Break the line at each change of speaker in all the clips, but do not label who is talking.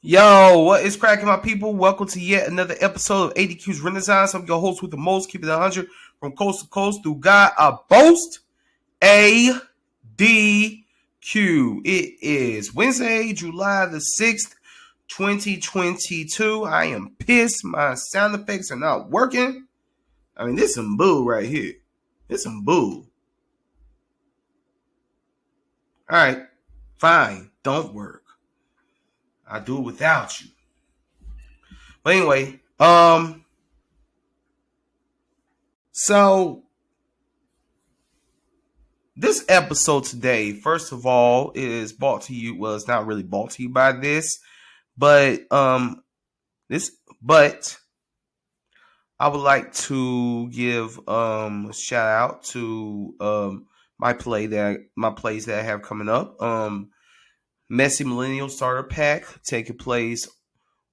Yo, what is cracking, my people? Welcome to yet another episode of ADQ's Renaissance. I'm your host with the most, keeping it 100 from coast to coast through God I boast. ADQ. It is Wednesday, July the 6th, 2022. I am pissed. My sound effects are not working. I mean, this is some bull right here. This is some bull. All right, fine. Don't work. I do it without you. But anyway, so this episode today, first of all, is brought to you. Well, it's not really brought to you by this, but I would like to give a shout out to my plays that I have coming up. Messy Millennial Starter Pack taking place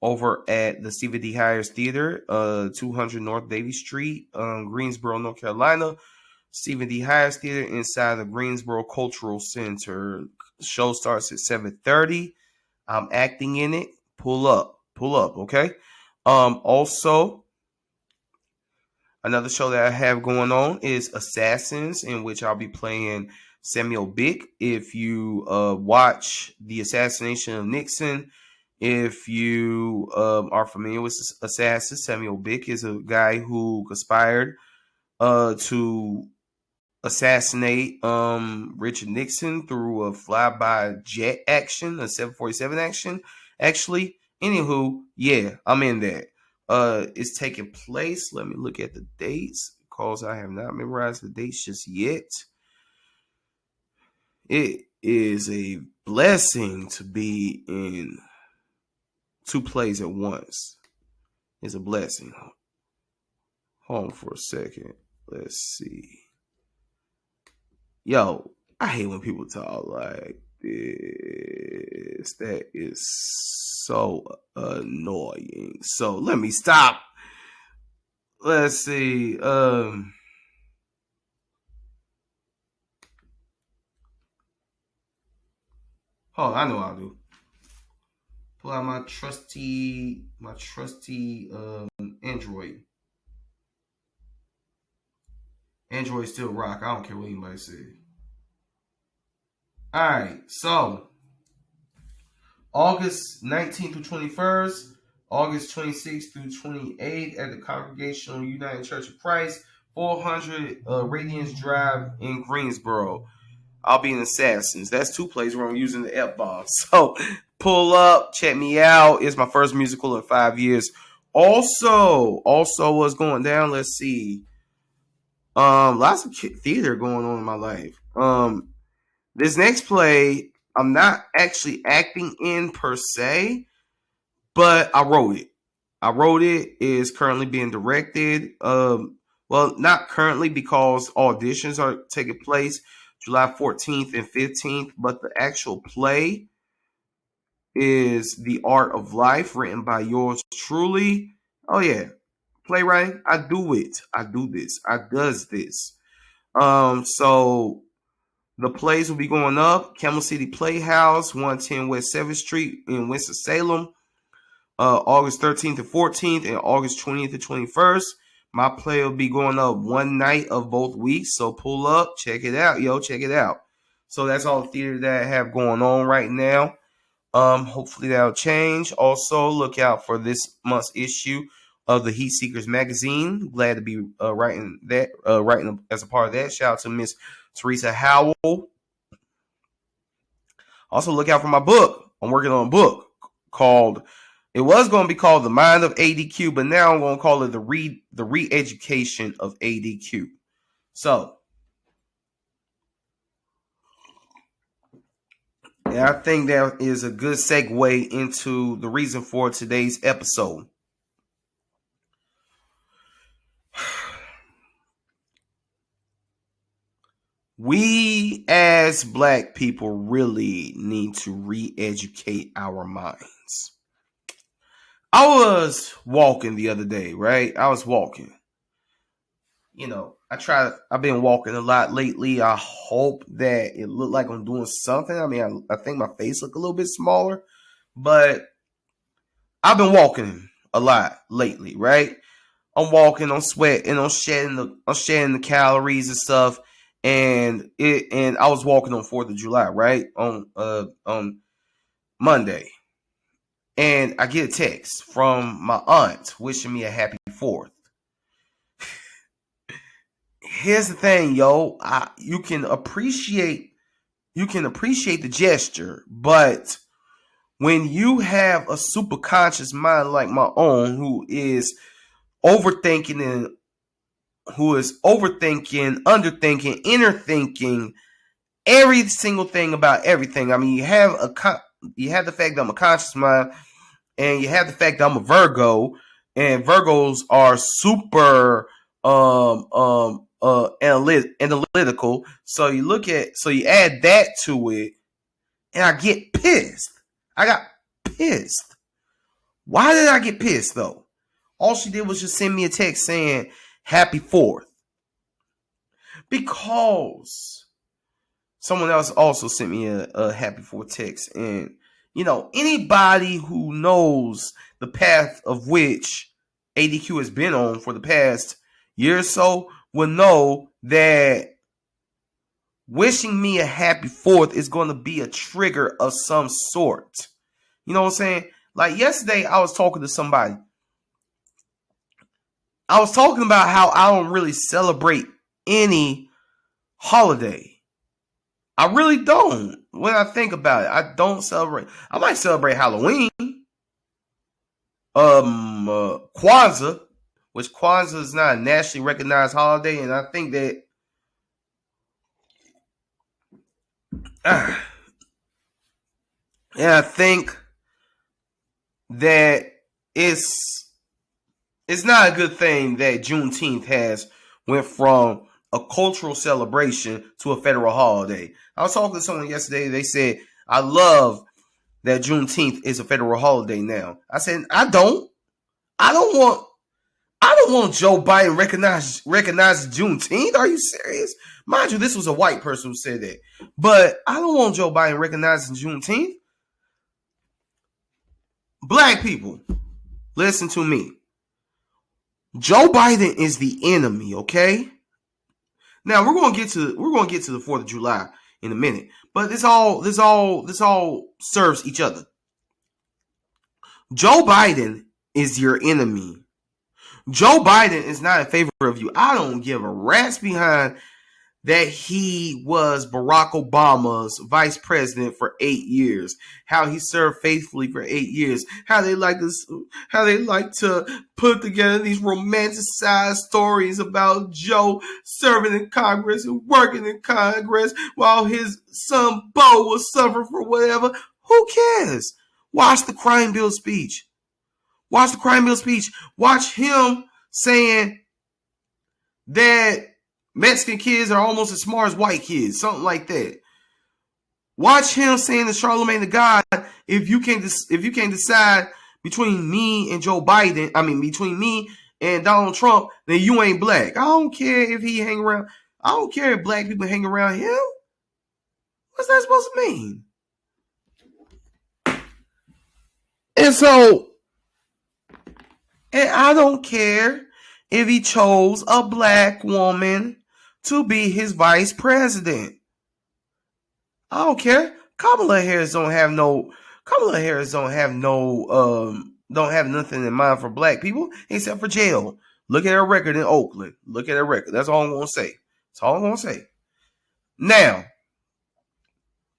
over at the Stephen D. Hires Theater, 200 North Davies Street, Greensboro, North Carolina. Stephen D. Hires Theater inside the Greensboro Cultural Center. The show starts at 7:30. I'm acting in it. Pull up, okay? Also, another show that I have going on is Assassins, in which I'll be playing Samuel Bick. If you watch the assassination of Nixon, if you are familiar with Assassins, Samuel Bick is a guy who conspired to assassinate Richard Nixon through a flyby jet action, a 747 action. Actually, anywho, yeah, I'm in that. It's taking place. Let me look at the dates because I have not memorized the dates just yet. It is a blessing to be in two plays at once. It's a blessing. Hold on for a second. Let's see. Yo, I hate when people talk like this. That is so annoying. So let me stop. Let's see. Hold on, I know what I'll do. Pull out my trusty Android. Android still rock. I don't care what anybody says. All right, so August 19th through 21st, August 26th through 28th at the Congregational United Church of Christ, 400 Radiance Drive in Greensboro. I'll be in Assassins. That's two places where I'm using the F-bomb. So pull up, check me out. It's my first musical in 5 years. Also what's going down, let's see. Lots of theater going on in my life. This next play, I'm not actually acting in per se, but I wrote it. It is currently being directed. Well, not currently because auditions are taking place July 14th and 15th, but the actual play is The Art of Life, written by yours truly. Oh yeah, playwriting. I do it. I do this. I does this. So the plays will be going up. Camel City Playhouse, 110 West 7th Street in Winston-Salem, August 13th and 14th, and August 20th and 21st. My play will be going up one night of both weeks, so pull up, check it out, check it out. So that's all the theater that I have going on right now. Hopefully that'll change. Also, look out for this month's issue of the Heat Seekers magazine. Glad to be writing as a part of that. Shout out to Miss Teresa Howell. Also, look out for my book. I'm working on a book called. It was going to be called The Mind of ADQ, but now I'm going to call it the re-education of ADQ. So, and I think that is a good segue into the reason for today's episode. We as Black people really need to re-educate our minds. I was walking the other day, right? I've been walking a lot lately. I hope that it looked like I'm doing something. I mean, I think my face look a little bit smaller, but I've been walking a lot lately, right? I'm walking, I'm sweating, I'm shedding the calories and stuff. And I was walking on 4th of July, right? On Monday. And I get a text from my aunt wishing me a happy 4th. Here's the thing, yo. You can appreciate the gesture, but when you have a super conscious mind like my own, who is overthinking, underthinking, inner thinking every single thing about everything. I mean, you have the fact that I'm a conscious mind, and you have the fact that I'm a Virgo, and Virgos are super analytical. So you add that to it, and I get pissed. I got pissed. Why did I get pissed though? All she did was just send me a text saying happy 4th. Because someone else also sent me a happy 4th text. And, anybody who knows the path of which ADQ has been on for the past year or so will know that wishing me a happy 4th is going to be a trigger of some sort. You know what I'm saying? Like yesterday, I was talking to somebody. I was talking about how I don't really celebrate any holiday. I really don't. When I think about it, I don't celebrate. I might celebrate Halloween, Kwanzaa, which Kwanzaa is not a nationally recognized holiday, and I think that and I think that it's not a good thing that Juneteenth has went from a cultural celebration to a federal holiday. I was talking to someone yesterday. They said, I love that Juneteenth is a federal holiday now. I said, I don't want Joe Biden recognize Juneteenth. Are you serious? Mind you, this was a white person who said that. But I don't want Joe Biden recognizing Juneteenth. Black people, listen to me. Joe Biden is the enemy, okay? Now we're gonna get to the 4th of July in a minute, but this all serves each other. Joe Biden is your enemy. Joe Biden is not in favor of you. I don't give a rat's behind that he was Barack Obama's vice president for 8 years. How he served faithfully for 8 years. How they like to put together these romanticized stories about Joe serving in Congress and working in Congress while his son Bo was suffering for whatever. Who cares? Watch the crime bill speech. Watch him saying that Mexican kids are almost as smart as white kids, something like that. Watch him saying to Charlemagne the God, if you can't decide between me and Joe Biden, between me and Donald Trump, then you ain't black. I don't care if he hang around. I don't care if black people hang around him. What's that supposed to mean? And I don't care if he chose a black woman to be his vice president. I don't care. Kamala Harris don't have nothing in mind for black people except for jail. Look at her record in Oakland. That's all I'm gonna say. Now,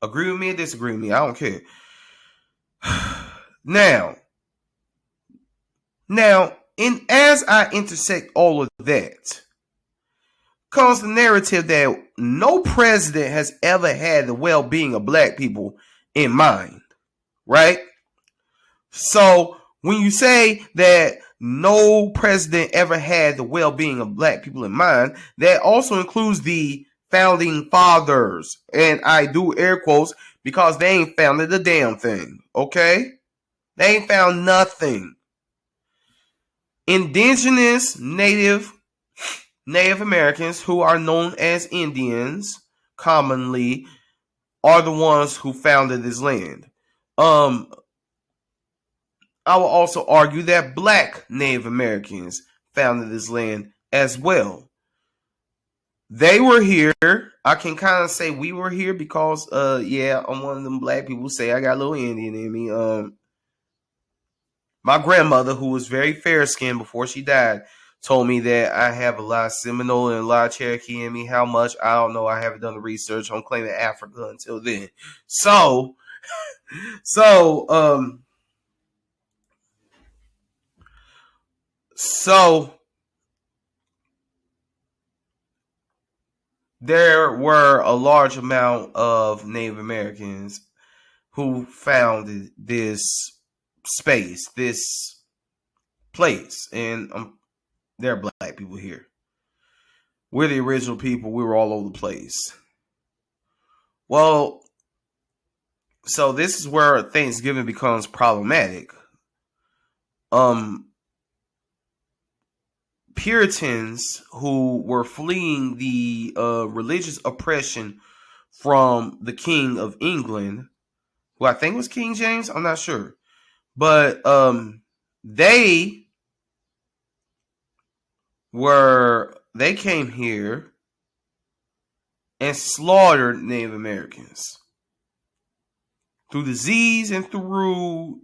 agree with me or disagree with me, I don't care. Now, as I intersect all of that, comes the narrative that no president has ever had the well-being of black people in mind, right? So when you say that no president ever had the well-being of black people in mind, that also includes the founding fathers. And I do air quotes because they ain't founded a damn thing, okay? They ain't found nothing. Indigenous Native Americans, who are known as Indians commonly, are the ones who founded this land. I will also argue that black Native Americans founded this land as well. They were here. I can kind of say we were here because, yeah, I'm one of them black people who say I got a little Indian in me. My grandmother, who was very fair-skinned before she died, told me that I have a lot of Seminole and a lot of Cherokee in me. How much? I don't know. I haven't done the research on claiming Africa until then. So there were a large amount of Native Americans who founded this space, this place, and there are black people here. We're the original people. We were all over the place. Well, so this is where Thanksgiving becomes problematic. Puritans who were fleeing the religious oppression from the King of England, who I think was King James, I'm not sure, but they came here and slaughtered Native Americans through disease and through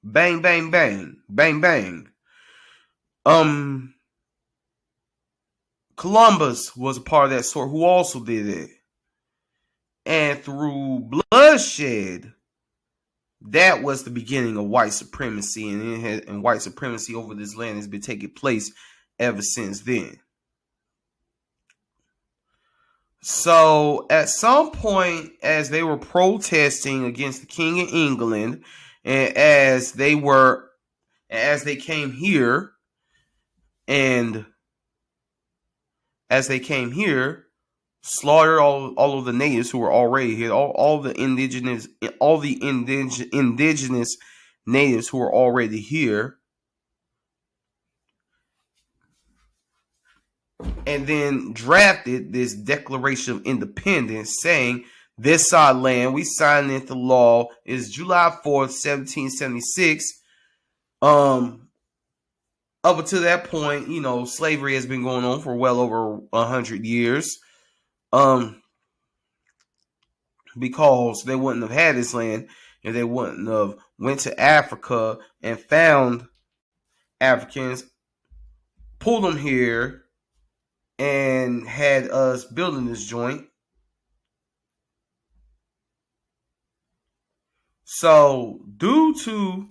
bang, bang, bang, bang, bang. Columbus was a part of that sort who also did it. And through bloodshed, that was the beginning of white supremacy, and white supremacy over this land has been taking place ever since then. So at some point, as they were protesting against the King of England, and as they came here, slaughtered all of the natives who were already here, all the indigenous natives who were already here, and then drafted this Declaration of Independence saying this our land. We signed into law. It's July 4th, 1776. Up until that point, slavery has been going on for well over 100 years. Because they wouldn't have had this land if they wouldn't have went to Africa and found Africans, pulled them here, and had us building this joint. So due to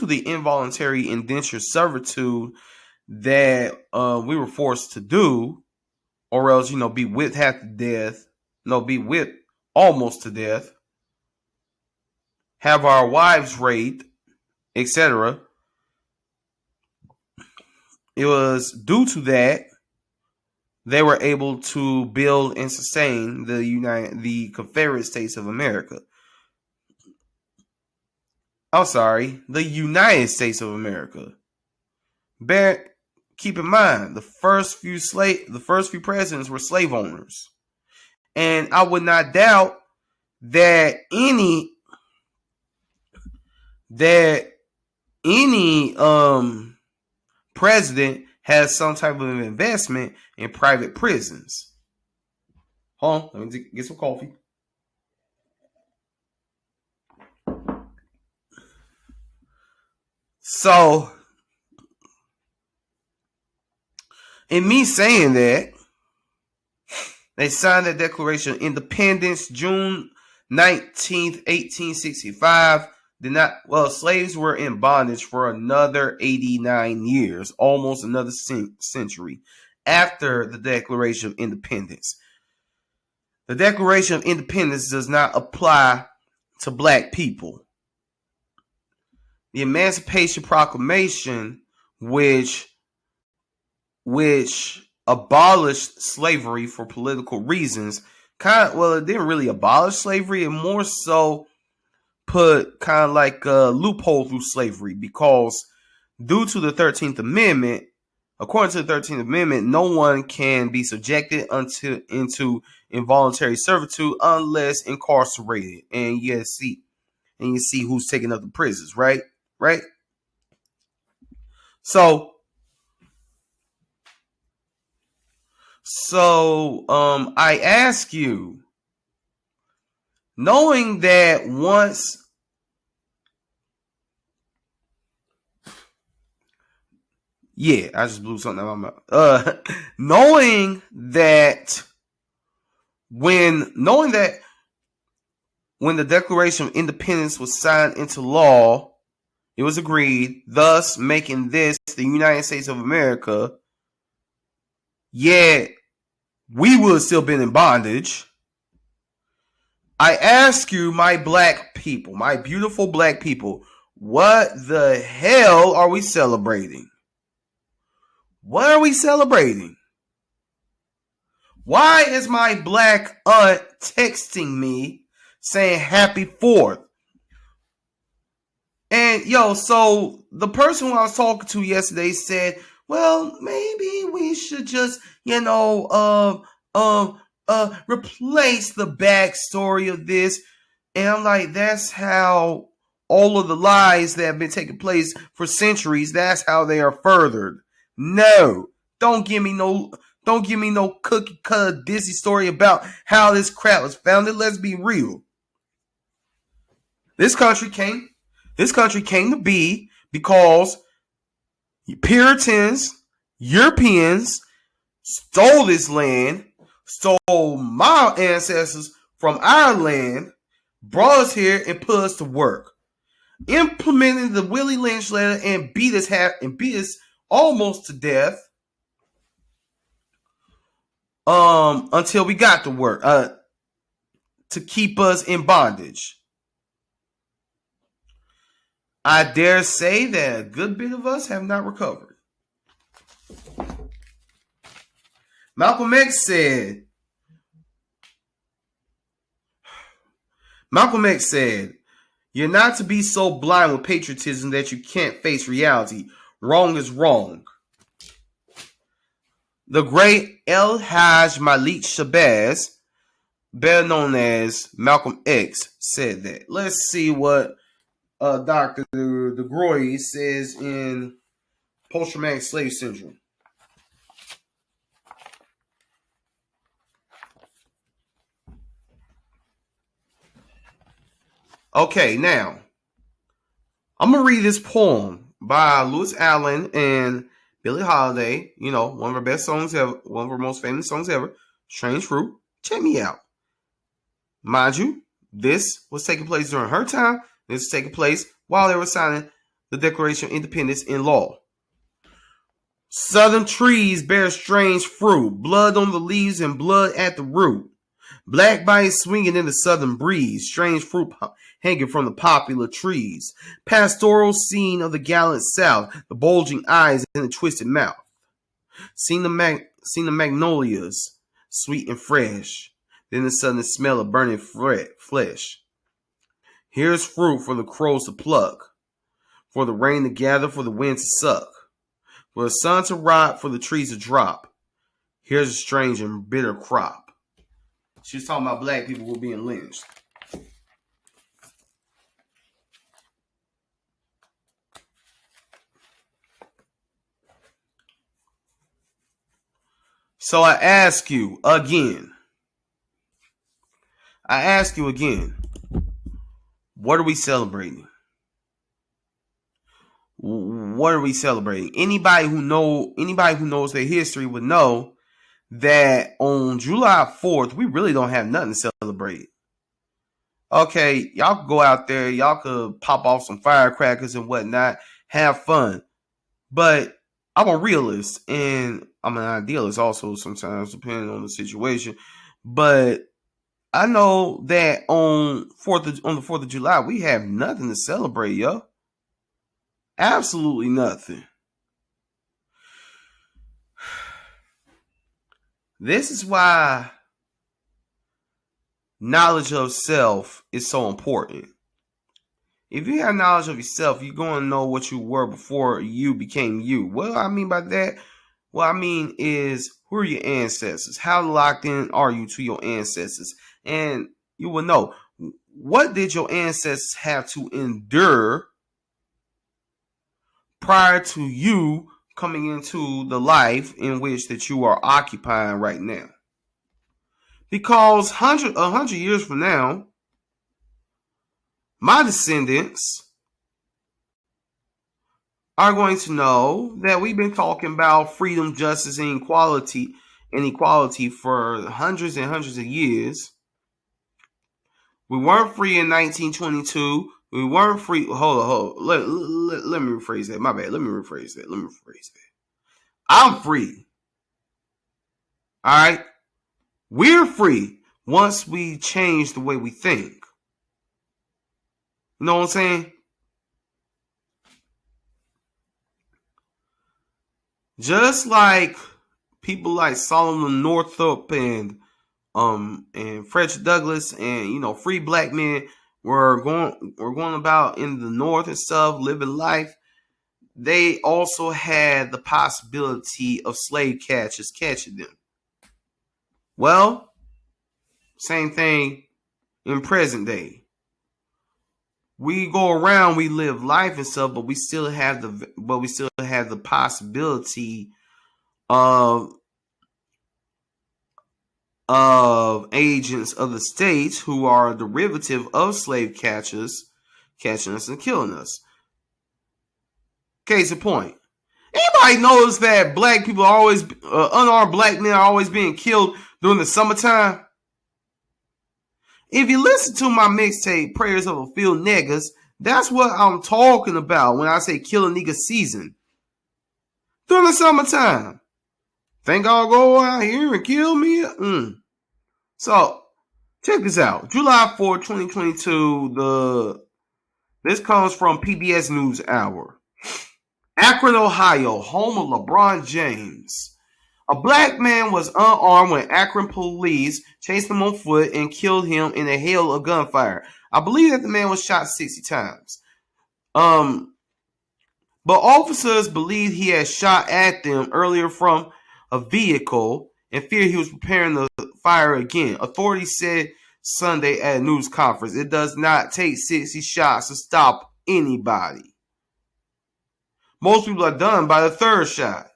the involuntary indentured servitude that we were forced to do, or else be whipped half to death, be whipped almost to death, have our wives raped, etc. It was due to that they were able to build and sustain the Confederate States of America. I'm sorry, the United States of America. Keep in mind, the first few presidents were slave owners, and I would not doubt that any president has some type of investment in private prisons. Hold on, let me get some coffee. So, in me saying that, they signed the Declaration of Independence June 19th, 1865. Slaves were in bondage for another 89 years, almost another century after the Declaration of Independence. The Declaration of Independence does not apply to black people. The Emancipation Proclamation, which abolished slavery for political reasons, it didn't really abolish slavery. It more so put kind of like a loophole through slavery, because due to the 13th Amendment, according to the 13th Amendment, no one can be subjected into involuntary servitude unless incarcerated. And yes, see, and you see who's taking up the prisons, right? Right? So I ask you, knowing that once yeah, I just blew something out of my mouth. Knowing that when the Declaration of Independence was signed into law, it was agreed, thus making this the United States of America, yet we would have still been in bondage. I ask you, my black people, my beautiful black people, what the hell are we celebrating? What are we celebrating? Why is my black aunt texting me saying happy 4th? And so the person who I was talking to yesterday said, well, maybe we should just, replace the backstory of this. And I'm like, that's how all of the lies that have been taking place for centuries, that's how they are furthered. No, don't give me no cookie cutter Disney story about how this crap was founded. Let's be real. This country came to be because Puritans, Europeans stole this land, stole my ancestors from our land, brought us here and put us to work, implemented the Willie Lynch letter and beat us almost to death until we got to work to keep us in bondage. I dare say that a good bit of us have not recovered. Malcolm X said, you're not to be so blind with patriotism that you can't face reality. Wrong is wrong. The great El Hajj Malik Shabazz, better known as Malcolm X, said that. Let's see what Dr. DeGroy says in Post-Traumatic Slave Syndrome. Okay, now, I'm going to read this poem by Lewis Allen and Billie Holiday. One of our best songs ever, one of our most famous songs ever, Strange Fruit. Check me out. Mind you, this was taking place during her time. This was taking place while they were signing the Declaration of Independence in law. Southern trees bear strange fruit, blood on the leaves and blood at the root. Black bodies swinging in the southern breeze, strange fruit hanging from the popular trees. Pastoral scene of the gallant South, the bulging eyes and the twisted mouth. Seen the magnolias, sweet and fresh, then the sudden smell of burning flesh. Here's fruit for the crows to pluck, for the rain to gather, for the wind to suck, for the sun to rot, for the trees to drop. Here's a strange and bitter crop. She was talking about black people who were being lynched. So I ask you again. What are we celebrating? What are we celebrating? Anybody who knows their history would know that on July 4th, we really don't have nothing to celebrate. Okay, y'all could go out there, y'all could pop off some firecrackers and whatnot, have fun. But I'm a realist and I'm an idealist also sometimes, depending on the situation. But I know that on the 4th of July, we have nothing to celebrate, yo. Absolutely nothing. This is why knowledge of self is so important. If you have knowledge of yourself, you're going to know what you were before you became you. What I mean by that, what I mean is, who are your ancestors? How locked in are you to your ancestors? And you will know what did your ancestors have to endure prior to you coming into the life in which that you are occupying right now? Because 100 years from now, my descendants are going to know that we've been talking about freedom, justice, and equality for hundreds and hundreds of years. We weren't free in 1922. We weren't free. Hold on. Let me rephrase that. My bad. Let me rephrase that. I'm free. All right. We're free once we change the way we think. You know what I'm saying? Just like people like Solomon Northup and Frederick Douglass and free black men were going about in the North and stuff, living life. They also had the possibility of slave catchers catching them. Well, same thing in present day. We go around, we live life and stuff, but we still have the possibility of agents of the states who are a derivative of slave catchers catching us and killing us. Case in point. Anybody knows that black people are always, unarmed black men are always being killed during the summertime? If you listen to my mixtape, Prayers of a Few Niggas, that's what I'm talking about when I say kill a nigga season. During the summertime. Think I'll go out here and kill me? So, check this out. July 4, 2022, this comes from PBS NewsHour. Akron, Ohio, home of LeBron James. A black man was unarmed when Akron police chased him on foot and killed him in a hail of gunfire. I believe that the man was shot 60 times. But officers believed he had shot at them earlier from a vehicle and feared he was preparing to fire again. Authorities said Sunday at a news conference, it does not take 60 shots to stop anybody. Most people are done by the third shot.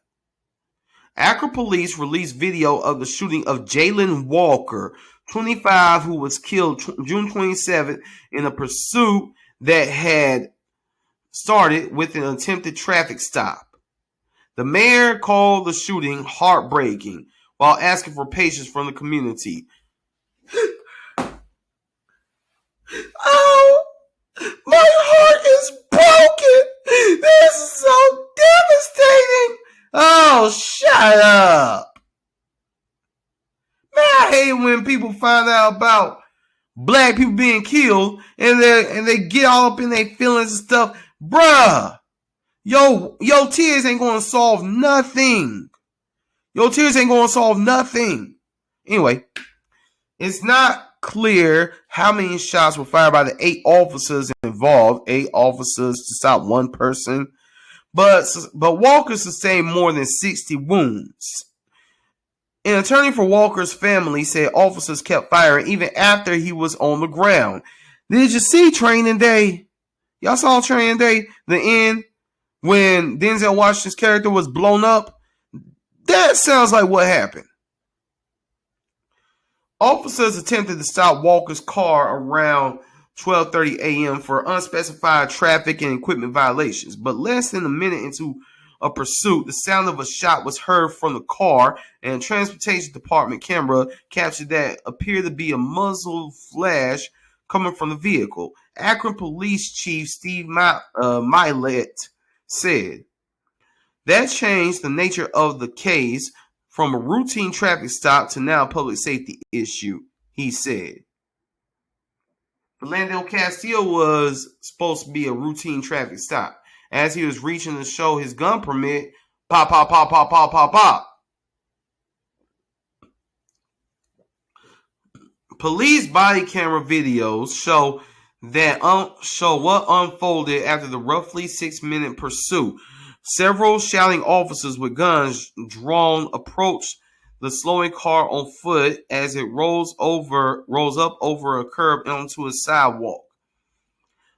Akron police released video of the shooting of Jalen Walker, 25, who was killed June 27th in a pursuit that had started with an attempted traffic stop. The mayor called the shooting heartbreaking while asking for patience from the community. Oh, my heart is broken. This is so devastating. Oh, shut up. Man, I hate when people find out about black people being killed and they get all up in their feelings and stuff. Bruh, your tears ain't going to solve nothing. Your tears ain't going to solve nothing. Anyway, it's not clear how many shots were fired by the 8 officers involved. 8 officers to stop one person. But Walker sustained more than 60 wounds. An attorney for Walker's family said officers kept firing even after he was on the ground. Did you see Training Day? Y'all saw Training Day? The end when Denzel Washington's character was blown up? That sounds like what happened. Officers attempted to stop Walker's car around 12:30 a.m. for unspecified traffic and equipment violations, but less than a minute into a pursuit, the sound of a shot was heard from the car, and a transportation department camera captured that appeared to be a muzzle flash coming from the vehicle. Akron Police Chief Steve Milet said, that changed the nature of the case from a routine traffic stop to now a public safety issue, he said. Philando Castile was supposed to be a routine traffic stop. As he was reaching to show his gun permit, pop, pop, pop, pop, pop, pop, pop. Police body camera videos show what unfolded after the roughly 6-minute pursuit. Several shouting officers with guns drawn approached the slowing car on foot as it rolls up over a curb onto a sidewalk.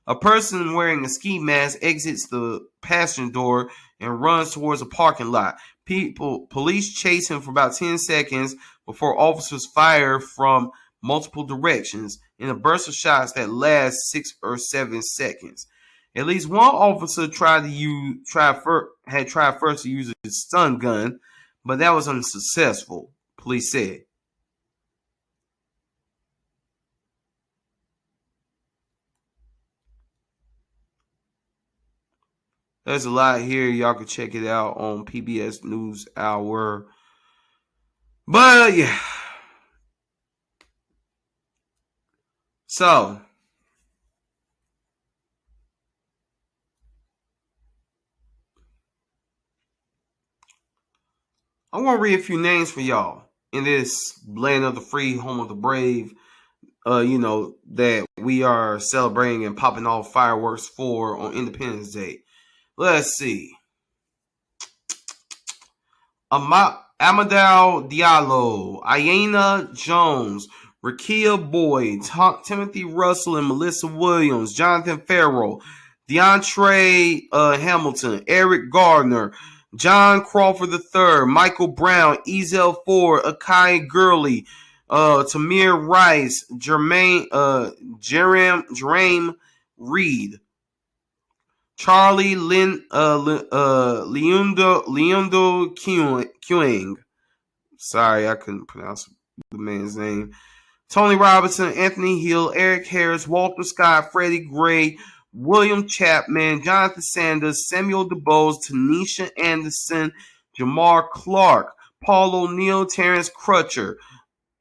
A person wearing a ski mask exits the passenger door and runs towards a parking lot. Police chase him for about 10 seconds before officers fire from multiple directions in a burst of shots that lasts 6 or 7 seconds. At least one officer had tried first to use a stun gun, but that was unsuccessful, police said. There's a lot here. Y'all can check it out on PBS News Hour. But yeah. So, I want to read a few names for y'all in this land of the free, home of the brave, that we are celebrating and popping off fireworks for on Independence Day. Let's see. Amadou Diallo, Aiyana Jones, Rakia Boyd, Timothy Russell and Melissa Williams, Jonathan Farrell, DeAndre Hamilton, Eric Gardner, John Crawford III, Michael Brown, Ezel Ford, Akai Gurley, Tamir Rice, Jerame Reed, Charlie Leondo Quing. Sorry, I couldn't pronounce the man's name. Tony Robinson, Anthony Hill, Eric Harris, Walter Scott, Freddie Gray, William Chapman, Jonathan Sanders, Samuel DuBose, Tanisha Anderson, Jamar Clark, Paul O'Neill, Terrence Crutcher,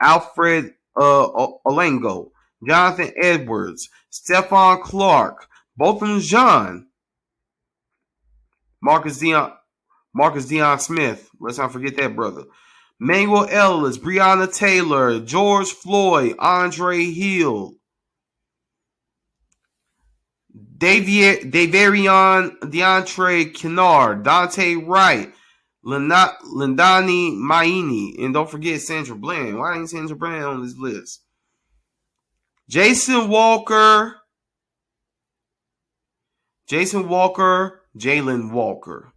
Alfred Olengo, Jonathan Edwards, Stephon Clark, Botham Jean, Marcus Deion Smith. Let's not forget that brother. Manuel Ellis, Breonna Taylor, George Floyd, Andre Hill, Davarion Deontre Kennard, Dante Wright, Lindani Maini, and don't forget Sandra Bland. Why ain't Sandra Bland on this list? Jason Walker, Jalen Walker.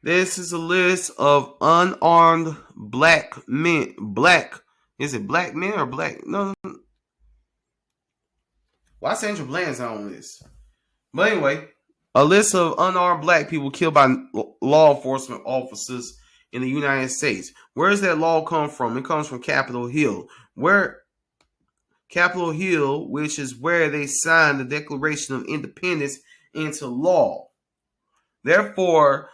This is a list of unarmed black men. Is it black men or black? No. Why Sandra Bland's on this? But anyway, a list of unarmed black people killed by law enforcement officers in the United States. Where does that law come from? It comes from Capitol Hill. Capitol Hill, which is where they signed the Declaration of Independence into law. Therefore,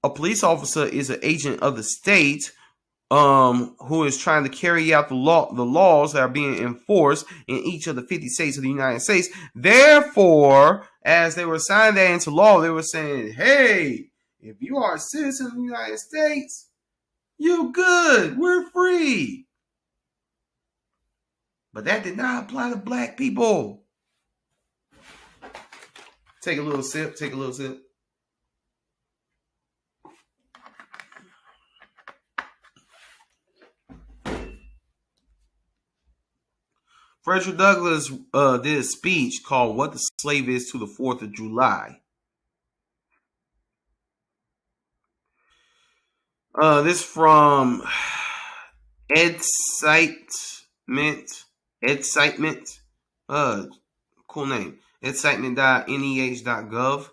a police officer is an agent of the state who is trying to carry out the laws that are being enforced in each of the 50 states of the United States. Therefore, as they were signing that into law, they were saying, hey, if you are a citizen of the United States, you're good. We're free. But that did not apply to black people. Take a little sip. Frederick Douglass did a speech called What the Slave Is to the 4th of July. This from Excitement. Cool name. Excitement.nih.gov.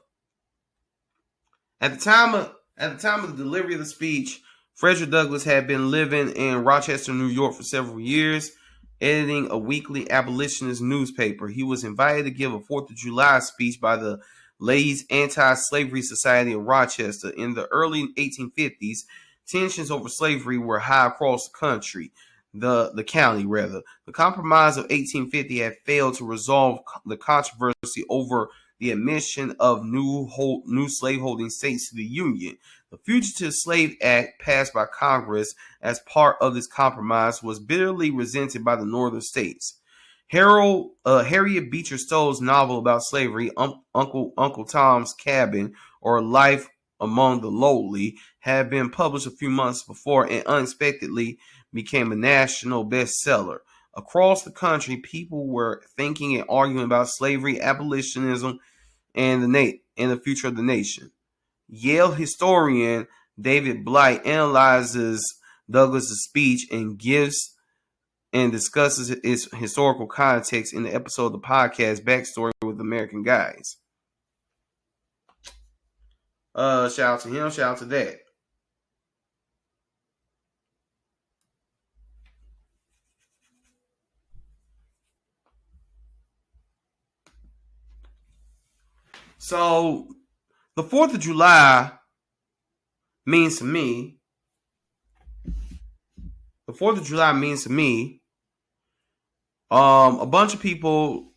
At the time of the delivery of the speech, Frederick Douglass had been living in Rochester, New York for several years, editing a weekly abolitionist newspaper. He was invited to give a 4th of July speech by the Ladies Anti-Slavery Society of Rochester. In the early 1850s, tensions over slavery were high across the country. The county, rather. The Compromise of 1850 had failed to resolve the controversy over the admission of new slaveholding states to the Union. The Fugitive Slave Act, passed by Congress as part of this compromise, was bitterly resented by the northern states. Harriet Beecher Stowe's novel about slavery, Uncle Tom's Cabin, or Life Among the Lowly, had been published a few months before and unexpectedly became a national bestseller. Across the country, people were thinking and arguing about slavery, abolitionism, and the future of the nation. Yale historian David Blight analyzes Douglas's speech and discusses its historical context in the episode of the podcast Backstory with American Guys. Shout out to him, shout out to that. So the 4th of July means to me, a bunch of people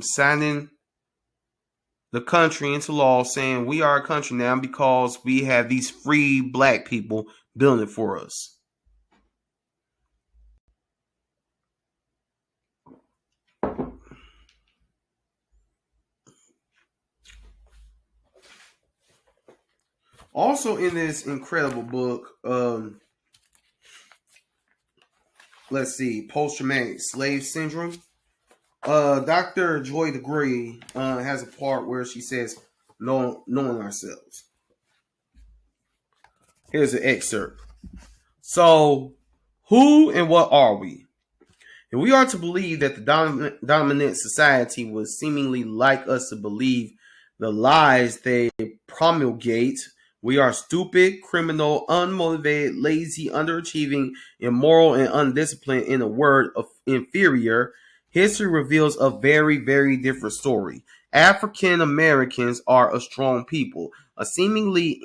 signing the country into law saying we are a country now because we have these free black people building it for us. Also in this incredible book, let's see, post-traumatic slave syndrome. Dr. Joy DeGree has a part where she says, knowing ourselves. Here's an excerpt. So, who and what are we? If we are to believe that the dominant society was seemingly like us to believe the lies they promulgate, we are stupid, criminal, unmotivated, lazy, underachieving, immoral, and undisciplined. In a word, of inferior. History reveals a very, very different story. African Americans are a strong people, a seemingly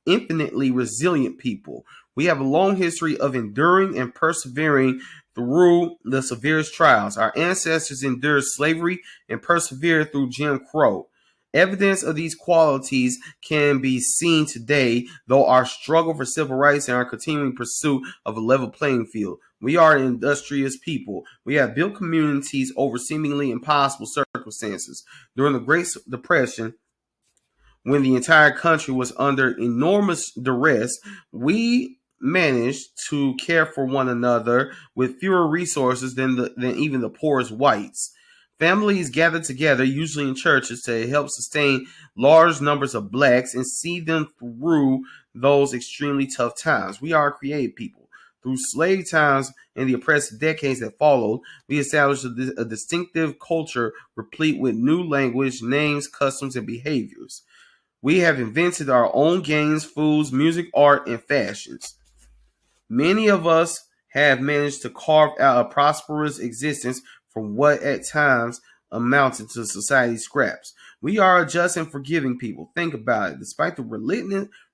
infinitely resilient people. We have a long history of enduring and persevering through the severest trials. Our ancestors endured slavery and persevered through Jim Crow. Evidence of these qualities can be seen today, though our struggle for civil rights and our continuing pursuit of a level playing field. We are an industrious people. We have built communities over seemingly impossible circumstances. During the Great Depression, when the entire country was under enormous duress, we managed to care for one another with fewer resources than even the poorest whites. Families gather together, usually in churches, to help sustain large numbers of blacks and see them through those extremely tough times. We are a creative people. Through slave times and the oppressive decades that followed, we established a distinctive culture replete with new language, names, customs, and behaviors. We have invented our own games, foods, music, art, and fashions. Many of us have managed to carve out a prosperous existence from what at times amounted to society's scraps. We are a just and forgiving people. Think about it. Despite the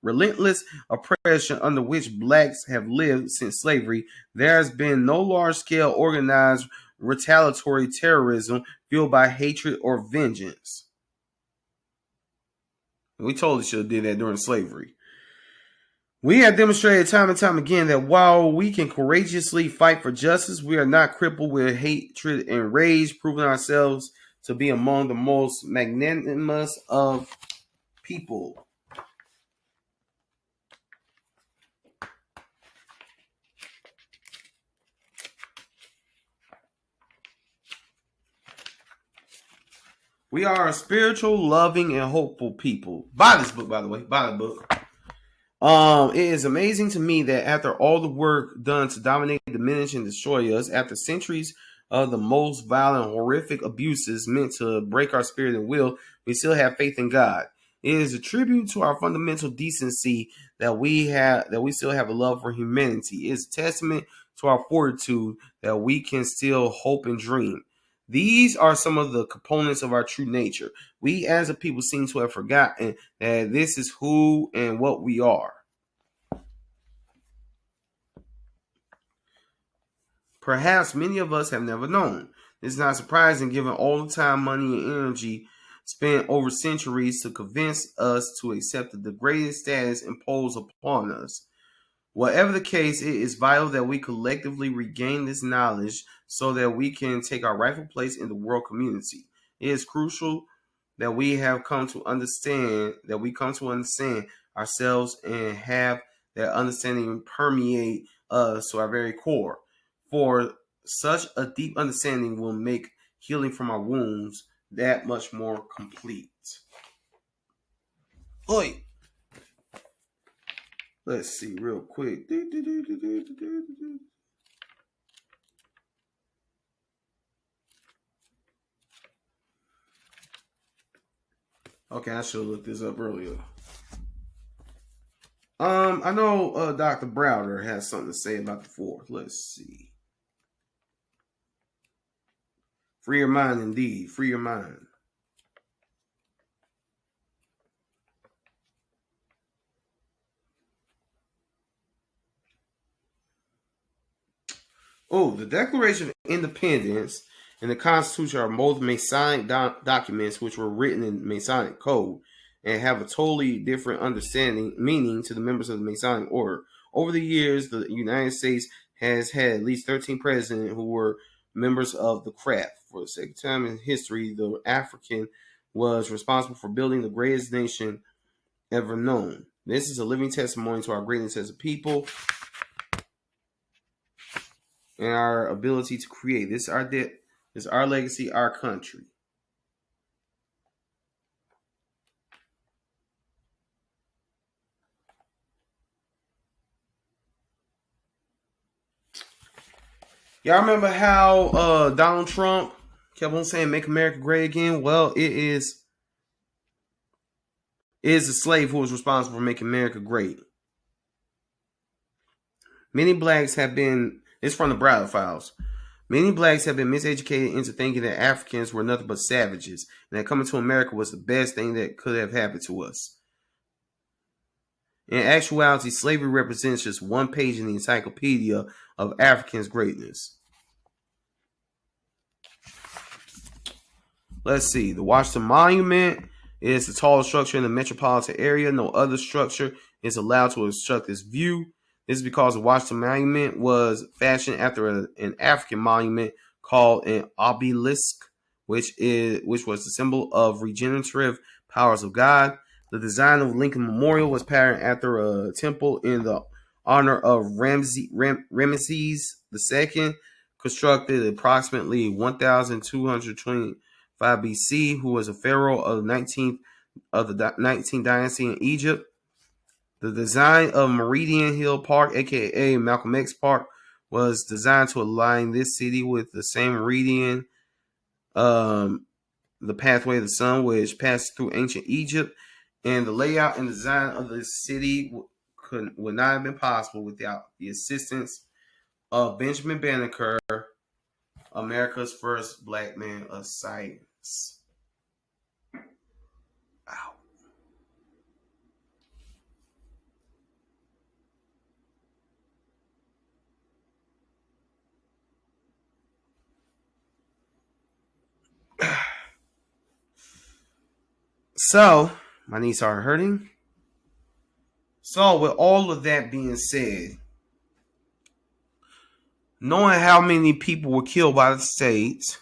relentless oppression under which blacks have lived since slavery, there has been no large-scale organized retaliatory terrorism fueled by hatred or vengeance. We totally should have did that during slavery. We have demonstrated time and time again that while we can courageously fight for justice, we are not crippled with hatred and rage, proving ourselves to be among the most magnanimous of people. We are a spiritual, loving, and hopeful people. Buy this book, by the way. Buy the book. It is amazing to me that after all the work done to dominate, diminish, and destroy us, after centuries of the most violent, horrific abuses meant to break our spirit and will, we still have faith in God. It is a tribute to our fundamental decency that we still have a love for humanity. It is a testament to our fortitude that we can still hope and dream. These are some of the components of our true nature. We as a people seem to have forgotten that this is who and what we are. Perhaps many of us have never known. It's not surprising given all the time, money, and energy spent over centuries to convince us to accept the degraded status imposed upon us. Whatever the case, it is vital that we collectively regain this knowledge so that we can take our rightful place in the world community. It is crucial that we come to understand ourselves and have that understanding permeate us to our very core. For such a deep understanding will make healing from our wounds that much more complete. Oi. Let's see real quick. Okay, I should have looked this up earlier. I know Dr. Browder has something to say about the fourth. Let's see. Free your mind, indeed. Free your mind. Oh, the Declaration of Independence and the Constitution are both Masonic documents which were written in Masonic code and have a totally different meaning to the members of the Masonic order. Over the years, the United States has had at least 13 presidents who were members of the craft. For the second time in history, the African was responsible for building the greatest nation ever known. This is a living testimony to our greatness as a people and our ability to create. This is our legacy, our country. Y'all remember how Donald Trump kept on saying "Make America Great Again"? Well, it is a slave who was responsible for making America great. Many blacks have been. It's from the Browder Files. Many blacks have been miseducated into thinking that Africans were nothing but savages, and that coming to America was the best thing that could have happened to us. In actuality, slavery represents just one page in the encyclopedia of Africans' greatness. Let's see. The Washington Monument is the tallest structure in the metropolitan area. No other structure is allowed to obstruct this view. This is because the Washington Monument was fashioned after an African monument called an obelisk, which was the symbol of regenerative powers of God. The design of Lincoln Memorial was patterned after a temple in the honor of Ramesses II, constructed approximately 1225 BC, who was a pharaoh of the 19th dynasty in Egypt. The design of Meridian Hill Park, aka Malcolm X Park, was designed to align this city with the same meridian, the pathway of the sun, which passed through ancient Egypt. And the layout and design of the city would not have been possible without the assistance of Benjamin Banneker, America's first black man of science. Ow. So, my knees are hurting. So, with all of that being said, knowing how many people were killed by the state,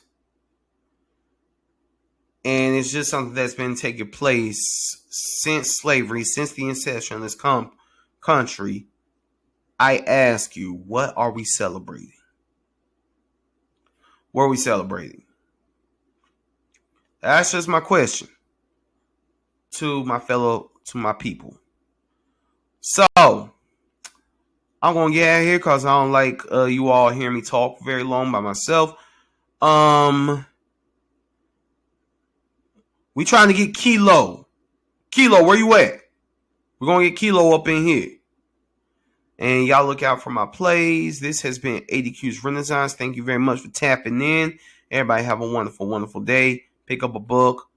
and it's just something that's been taking place since slavery, since the inception of this country, I ask you, what are we celebrating? What are we celebrating? That's just my question to my people. So, I'm going to get out of here because I don't like you all hearing me talk very long by myself. We trying to get Kilo. Kilo, where you at? We're going to get Kilo up in here. And y'all look out for my plays. This has been ADQ's Renaissance. Thank you very much for tapping in. Everybody have a wonderful, wonderful day. Pick up a book.